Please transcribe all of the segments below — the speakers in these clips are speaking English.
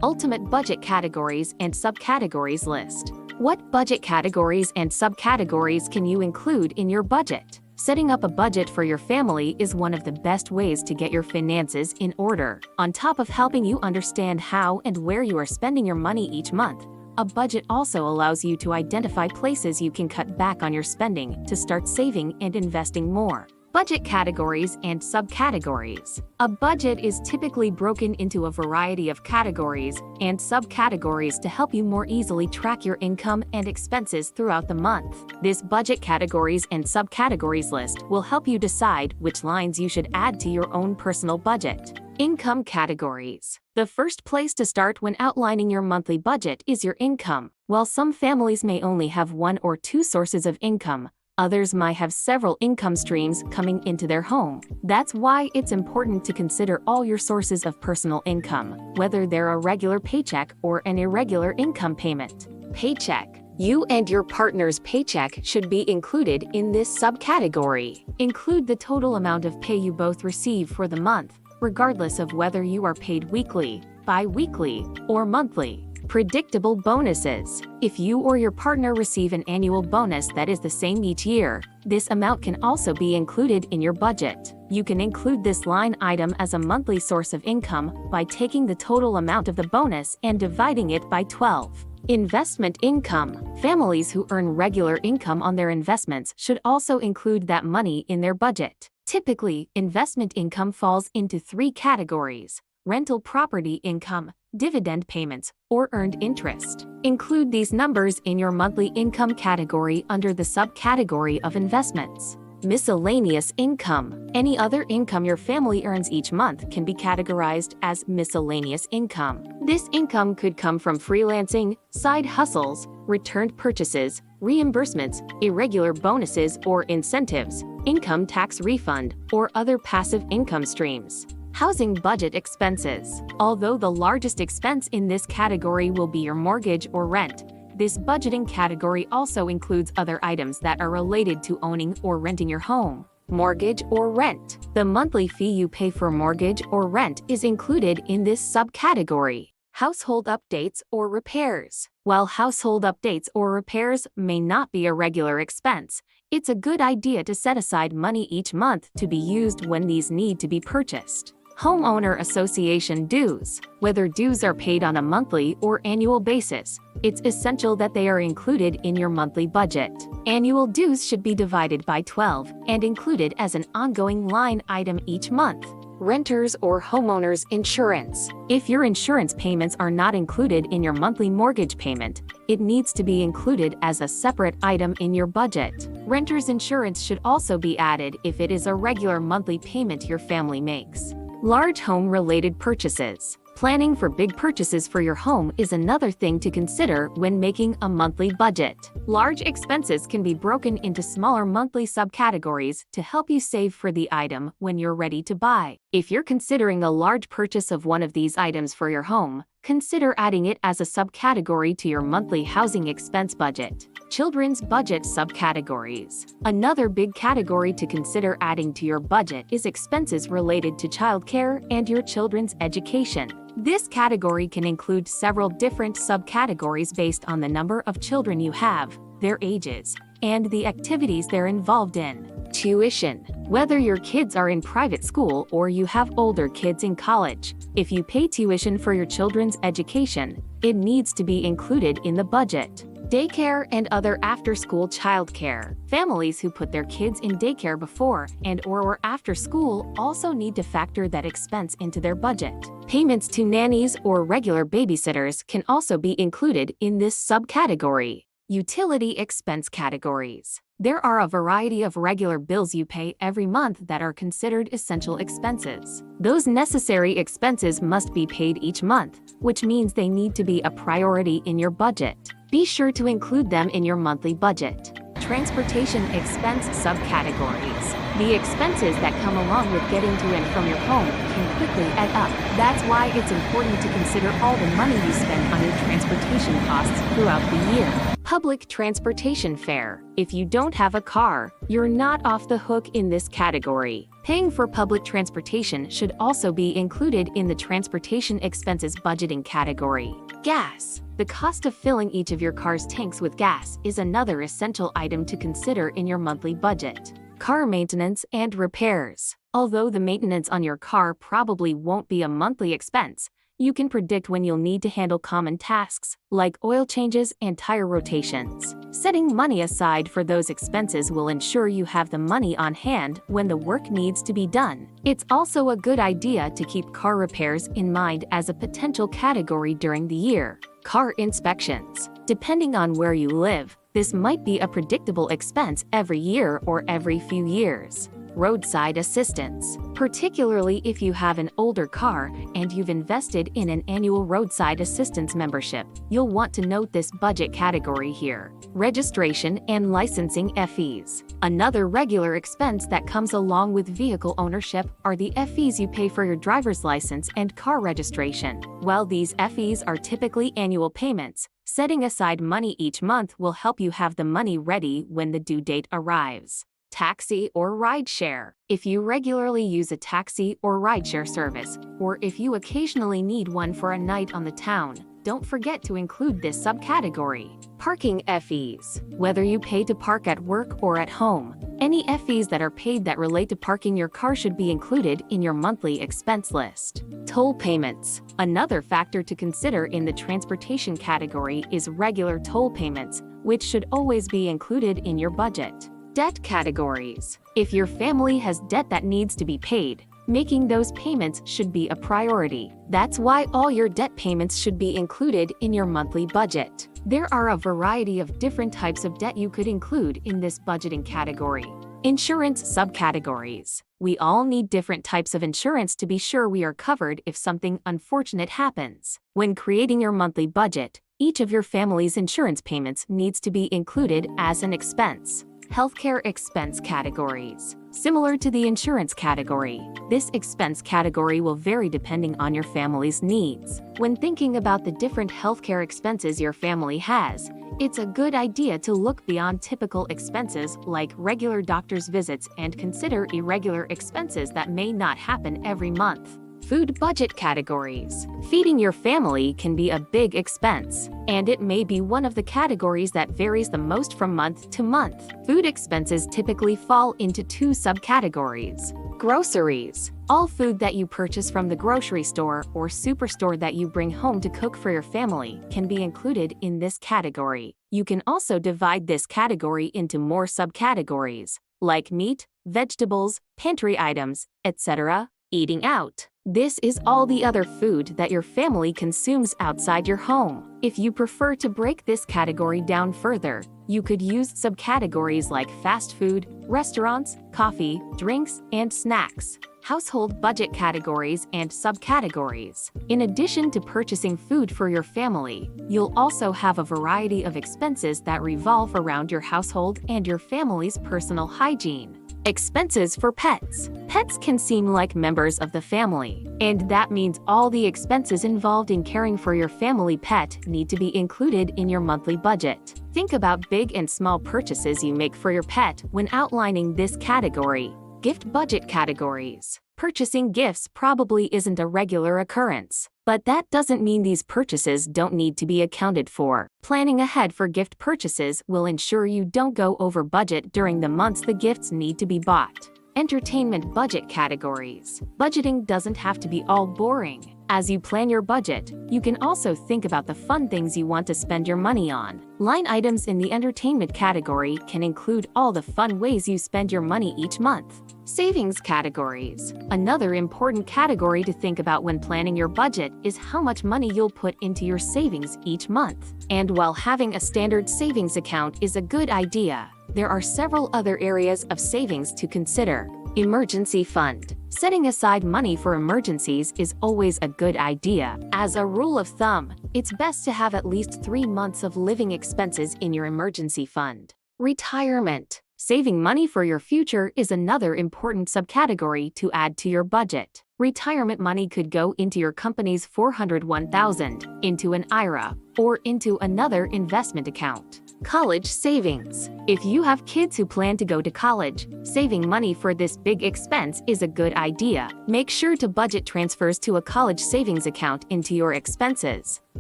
Ultimate Budget Categories and Subcategories List. What budget categories and subcategories can you include in your budget? Setting up a budget for your family is one of the best ways to get your finances in order. On top of helping you understand how and where you are spending your money each month, a budget also allows you to identify places you can cut back on your spending to start saving and investing more. Budget categories and subcategories. A budget is typically broken into a variety of categories and subcategories to help you more easily track your income and expenses throughout the month. This budget categories and subcategories list will help you decide which lines you should add to your own personal budget. Income categories. The first place to start when outlining your monthly budget is your income. While some families may only have one or two sources of income, others might have several income streams coming into their home. That's why it's important to consider all your sources of personal income, whether they're a regular paycheck or an irregular income payment. Paycheck. You and your partner's paycheck should be included in this subcategory. Include the total amount of pay you both receive for the month, regardless of whether you are paid weekly, bi-weekly, or monthly. Predictable bonuses. If you or your partner receive an annual bonus that is the same each year, this amount can also be included in your budget. You can include this line item as a monthly source of income by taking the total amount of the bonus and dividing it by 12. Investment income. Families who earn regular income on their investments should also include that money in their budget. Typically, investment income falls into 3 categories: rental property income, dividend payments, or earned interest. Include these numbers in your monthly income category under the subcategory of investments. Miscellaneous income. Any other income your family earns each month can be categorized as miscellaneous income. This income could come from freelancing, side hustles, returned purchases, reimbursements, irregular bonuses or incentives, income tax refund, or other passive income streams. Housing budget expenses. Although the largest expense in this category will be your mortgage or rent, this budgeting category also includes other items that are related to owning or renting your home. Mortgage or rent. The monthly fee you pay for mortgage or rent is included in this subcategory. Household updates or repairs. While household updates or repairs may not be a regular expense, it's a good idea to set aside money each month to be used when these need to be purchased. Homeowner Association dues. Whether dues are paid on a monthly or annual basis, it's essential that they are included in your monthly budget. Annual dues should be divided by 12 and included as an ongoing line item each month. Renters or homeowners insurance. If your insurance payments are not included in your monthly mortgage payment, it needs to be included as a separate item in your budget. Renters insurance should also be added if it is a regular monthly payment your family makes. Large home-related purchases. Planning for big purchases for your home is another thing to consider when making a monthly budget. Large expenses can be broken into smaller monthly subcategories to help you save for the item when you're ready to buy. If you're considering a large purchase of one of these items for your home, consider adding it as a subcategory to your monthly housing expense budget. Children's budget subcategories. Another big category to consider adding to your budget is expenses related to childcare and your children's education. This category can include several different subcategories based on the number of children you have, their ages, and the activities they're involved in. Tuition. Whether your kids are in private school or you have older kids in college, if you pay tuition for your children's education, it needs to be included in the budget. Daycare and other after-school childcare. Families who put their kids in daycare before and/or after school also need to factor that expense into their budget. Payments to nannies or regular babysitters can also be included in this subcategory. Utility expense categories. There are a variety of regular bills you pay every month that are considered essential expenses. Those necessary expenses must be paid each month, which means they need to be a priority in your budget. Be sure to include them in your monthly budget. Transportation expense subcategories. The expenses that come along with getting to and from your home can quickly add up. That's why it's important to consider all the money you spend on your transportation costs throughout the year. Public transportation fare. If you don't have a car, you're not off the hook in this category. Paying for public transportation should also be included in the transportation expenses budgeting category. Gas. The cost of filling each of your car's tanks with gas is another essential item to consider in your monthly budget. Car maintenance and repairs. Although the maintenance on your car probably won't be a monthly expense, you can predict when you'll need to handle common tasks, like oil changes and tire rotations. Setting money aside for those expenses will ensure you have the money on hand when the work needs to be done. It's also a good idea to keep car repairs in mind as a potential category during the year. Car inspections. Depending on where you live, this might be a predictable expense every year or every few years. Roadside assistance. Particularly if you have an older car and you've invested in an annual roadside assistance membership, you'll want to note this budget category here. Registration and licensing fees. Another regular expense that comes along with vehicle ownership are the fees you pay for your driver's license and car registration. While these fees are typically annual payments, setting aside money each month will help you have the money ready when the due date arrives. Taxi or rideshare. If you regularly use a taxi or rideshare service, or if you occasionally need one for a night on the town, don't forget to include this subcategory. Parking fees. Whether you pay to park at work or at home, any fees that are paid that relate to parking your car should be included in your monthly expense list. Toll payments. Another factor to consider in the transportation category is regular toll payments, which should always be included in your budget. Debt categories. If your family has debt that needs to be paid, making those payments should be a priority. That's why all your debt payments should be included in your monthly budget. There are a variety of different types of debt you could include in this budgeting category. Insurance subcategories. We all need different types of insurance to be sure we are covered if something unfortunate happens. When creating your monthly budget, each of your family's insurance payments needs to be included as an expense. Healthcare expense categories. Similar to the insurance category, this expense category will vary depending on your family's needs. When thinking about the different healthcare expenses your family has, it's a good idea to look beyond typical expenses like regular doctor's visits and consider irregular expenses that may not happen every month. Food budget categories. Feeding your family can be a big expense, and it may be one of the categories that varies the most from month to month. Food expenses typically fall into two subcategories. Groceries. All food that you purchase from the grocery store or superstore that you bring home to cook for your family can be included in this category. You can also divide this category into more subcategories, like meat, vegetables, pantry items, etc. Eating out. This is all the other food that your family consumes outside your home. If you prefer to break this category down further, you could use subcategories like fast food, restaurants, coffee, drinks, and snacks. Household budget categories and subcategories. In addition to purchasing food for your family, you'll also have a variety of expenses that revolve around your household and your family's personal hygiene. Expenses for pets. Pets can seem like members of the family, and that means all the expenses involved in caring for your family pet need to be included in your monthly budget. Think about big and small purchases you make for your pet when outlining this category. Gift budget categories. Purchasing gifts probably isn't a regular occurrence, but that doesn't mean these purchases don't need to be accounted for. Planning ahead for gift purchases will ensure you don't go over budget during the months the gifts need to be bought. Entertainment budget categories. Budgeting doesn't have to be all boring. As you plan your budget, you can also think about the fun things you want to spend your money on. Line items in the entertainment category can include all the fun ways you spend your money each month. Savings categories. Another important category to think about when planning your budget is how much money you'll put into your savings each month. And while having a standard savings account is a good idea, there are several other areas of savings to consider. Emergency fund. Setting aside money for emergencies is always a good idea. As a rule of thumb, it's best to have at least 3 months of living expenses in your emergency fund. Retirement. Saving money for your future is another important subcategory to add to your budget. Retirement money could go into your company's $401,000, into an IRA, or into another investment account. College savings. If you have kids who plan to go to college, saving money for this big expense is a good idea. Make sure to budget transfers to a college savings account into your expenses.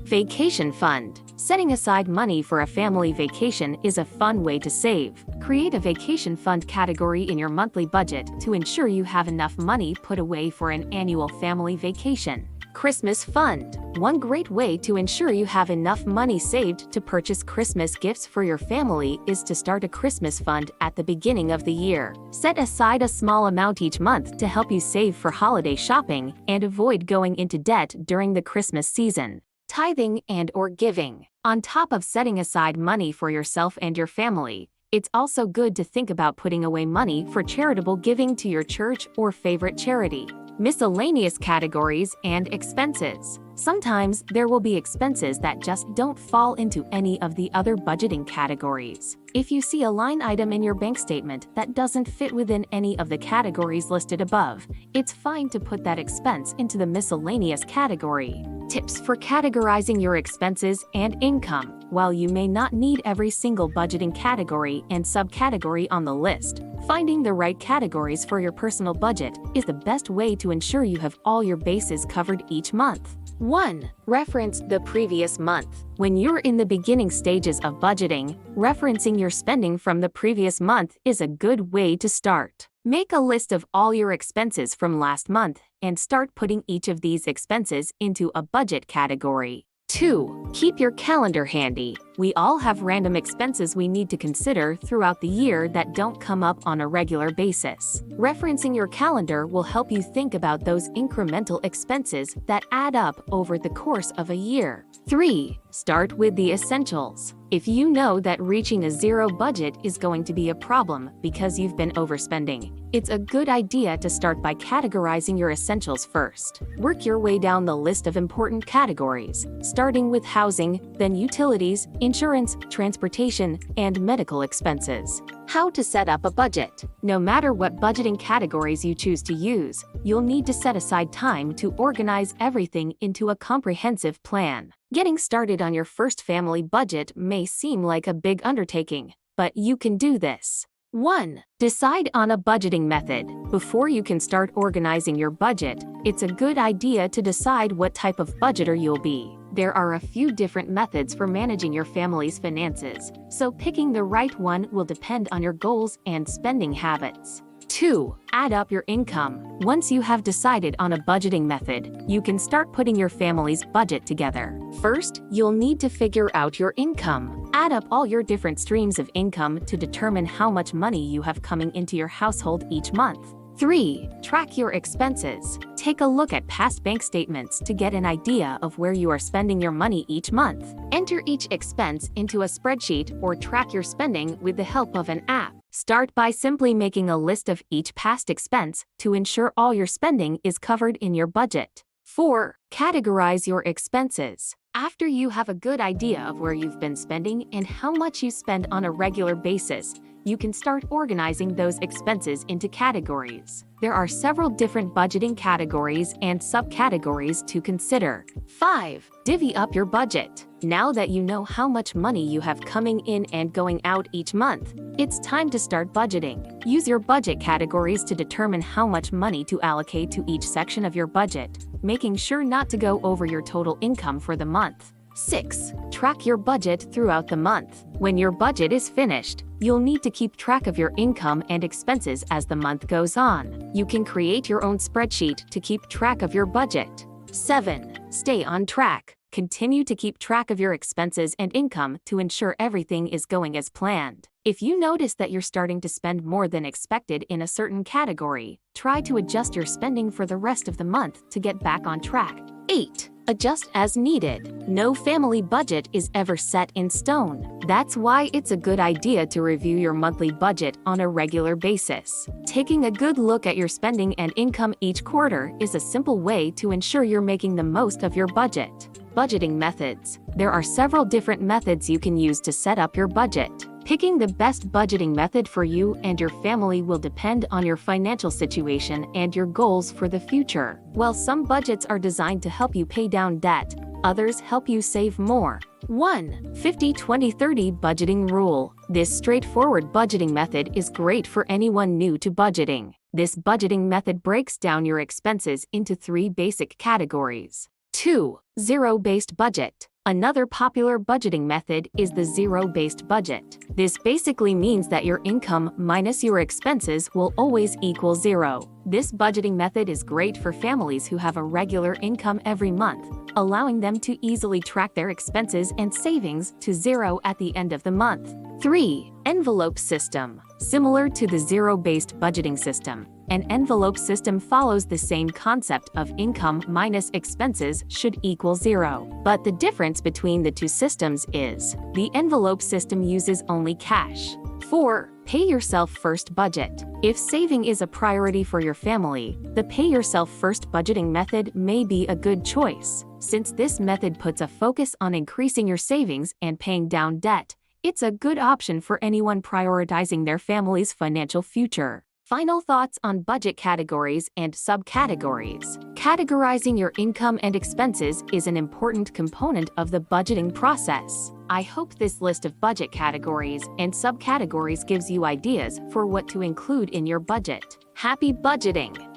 Vacation fund. Setting aside money for a family vacation is a fun way to save. Create a vacation fund category in your monthly budget to ensure you have enough money put away for an annual family vacation. Christmas fund. One great way to ensure you have enough money saved to purchase Christmas gifts for your family is to start a Christmas fund at the beginning of the year. Set aside a small amount each month to help you save for holiday shopping and avoid going into debt during the Christmas season. Tithing and/or giving. On top of setting aside money for yourself and your family, it's also good to think about putting away money for charitable giving to your church or favorite charity. Miscellaneous categories and expenses. Sometimes there will be expenses that just don't fall into any of the other budgeting categories. If you see a line item in your bank statement that doesn't fit within any of the categories listed above, it's fine to put that expense into the miscellaneous category. Tips for categorizing your expenses and income. While you may not need every single budgeting category and subcategory on the list, finding the right categories for your personal budget is the best way to ensure you have all your bases covered each month. 1. Reference the previous month. When you're in the beginning stages of budgeting, referencing your spending from the previous month is a good way to start. Make a list of all your expenses from last month and start putting each of these expenses into a budget category. 2. Keep your calendar handy. We all have random expenses we need to consider throughout the year that don't come up on a regular basis. Referencing your calendar will help you think about those incremental expenses that add up over the course of a year. 3. Start with the essentials. If you know that reaching a zero budget is going to be a problem because you've been overspending, it's a good idea to start by categorizing your essentials first. Work your way down the list of important categories, starting with housing, then utilities, insurance, transportation, and medical expenses. How to set up a budget. No matter what budgeting categories you choose to use, you'll need to set aside time to organize everything into a comprehensive plan. Getting started on your first family budget may seem like a big undertaking, but you can do this. 1. Decide on a budgeting method. Before you can start organizing your budget, it's a good idea to decide what type of budgeter you'll be. There are a few different methods for managing your family's finances, so picking the right one will depend on your goals and spending habits. 2. Add up your income. Once you have decided on a budgeting method, you can start putting your family's budget together. First, you'll need to figure out your income. Add up all your different streams of income to determine how much money you have coming into your household each month. 3. Track your expenses. Take a look at past bank statements to get an idea of where you are spending your money each month. Enter each expense into a spreadsheet or track your spending with the help of an app. Start by simply making a list of each past expense to ensure all your spending is covered in your budget. 4. Categorize your expenses. After you have a good idea of where you've been spending and how much you spend on a regular basis, you can start organizing those expenses into categories. There are several different budgeting categories and subcategories to consider. 5. Divvy up your budget. Now that you know how much money you have coming in and going out each month, it's time to start budgeting. Use your budget categories to determine how much money to allocate to each section of your budget, making sure not to go over your total income for the month. 6. Track your budget throughout the month. When your budget is finished, you'll need to keep track of your income and expenses as the month goes on. You can create your own spreadsheet to keep track of your budget. 7. Stay on track. Continue to keep track of your expenses and income to ensure everything is going as planned. If you notice that you're starting to spend more than expected in a certain category, try to adjust your spending for the rest of the month to get back on track. 8. Adjust as needed. No family budget is ever set in stone. That's why it's a good idea to review your monthly budget on a regular basis. Taking a good look at your spending and income each quarter is a simple way to ensure you're making the most of your budget. Budgeting methods. There are several different methods you can use to set up your budget. Picking the best budgeting method for you and your family will depend on your financial situation and your goals for the future. While some budgets are designed to help you pay down debt, others help you save more. 1. 50-20-30 Budgeting Rule. This straightforward budgeting method is great for anyone new to budgeting. This budgeting method breaks down your expenses into 3 basic categories. 2. Zero-based budget. Another popular budgeting method is the zero-based budget. This basically means that your income minus your expenses will always equal 0. This budgeting method is great for families who have a regular income every month, allowing them to easily track their expenses and savings to 0 at the end of the month. 3. Envelope system. Similar to the zero-based budgeting system, an envelope system follows the same concept of income minus expenses should equal 0. But the difference between the two systems is, the envelope system uses only cash. 4. Pay yourself first budget. If saving is a priority for your family, the pay yourself first budgeting method may be a good choice. Since this method puts a focus on increasing your savings and paying down debt, it's a good option for anyone prioritizing their family's financial future. Final thoughts on budget categories and subcategories. Categorizing your income and expenses is an important component of the budgeting process. I hope this list of budget categories and subcategories gives you ideas for what to include in your budget. Happy budgeting!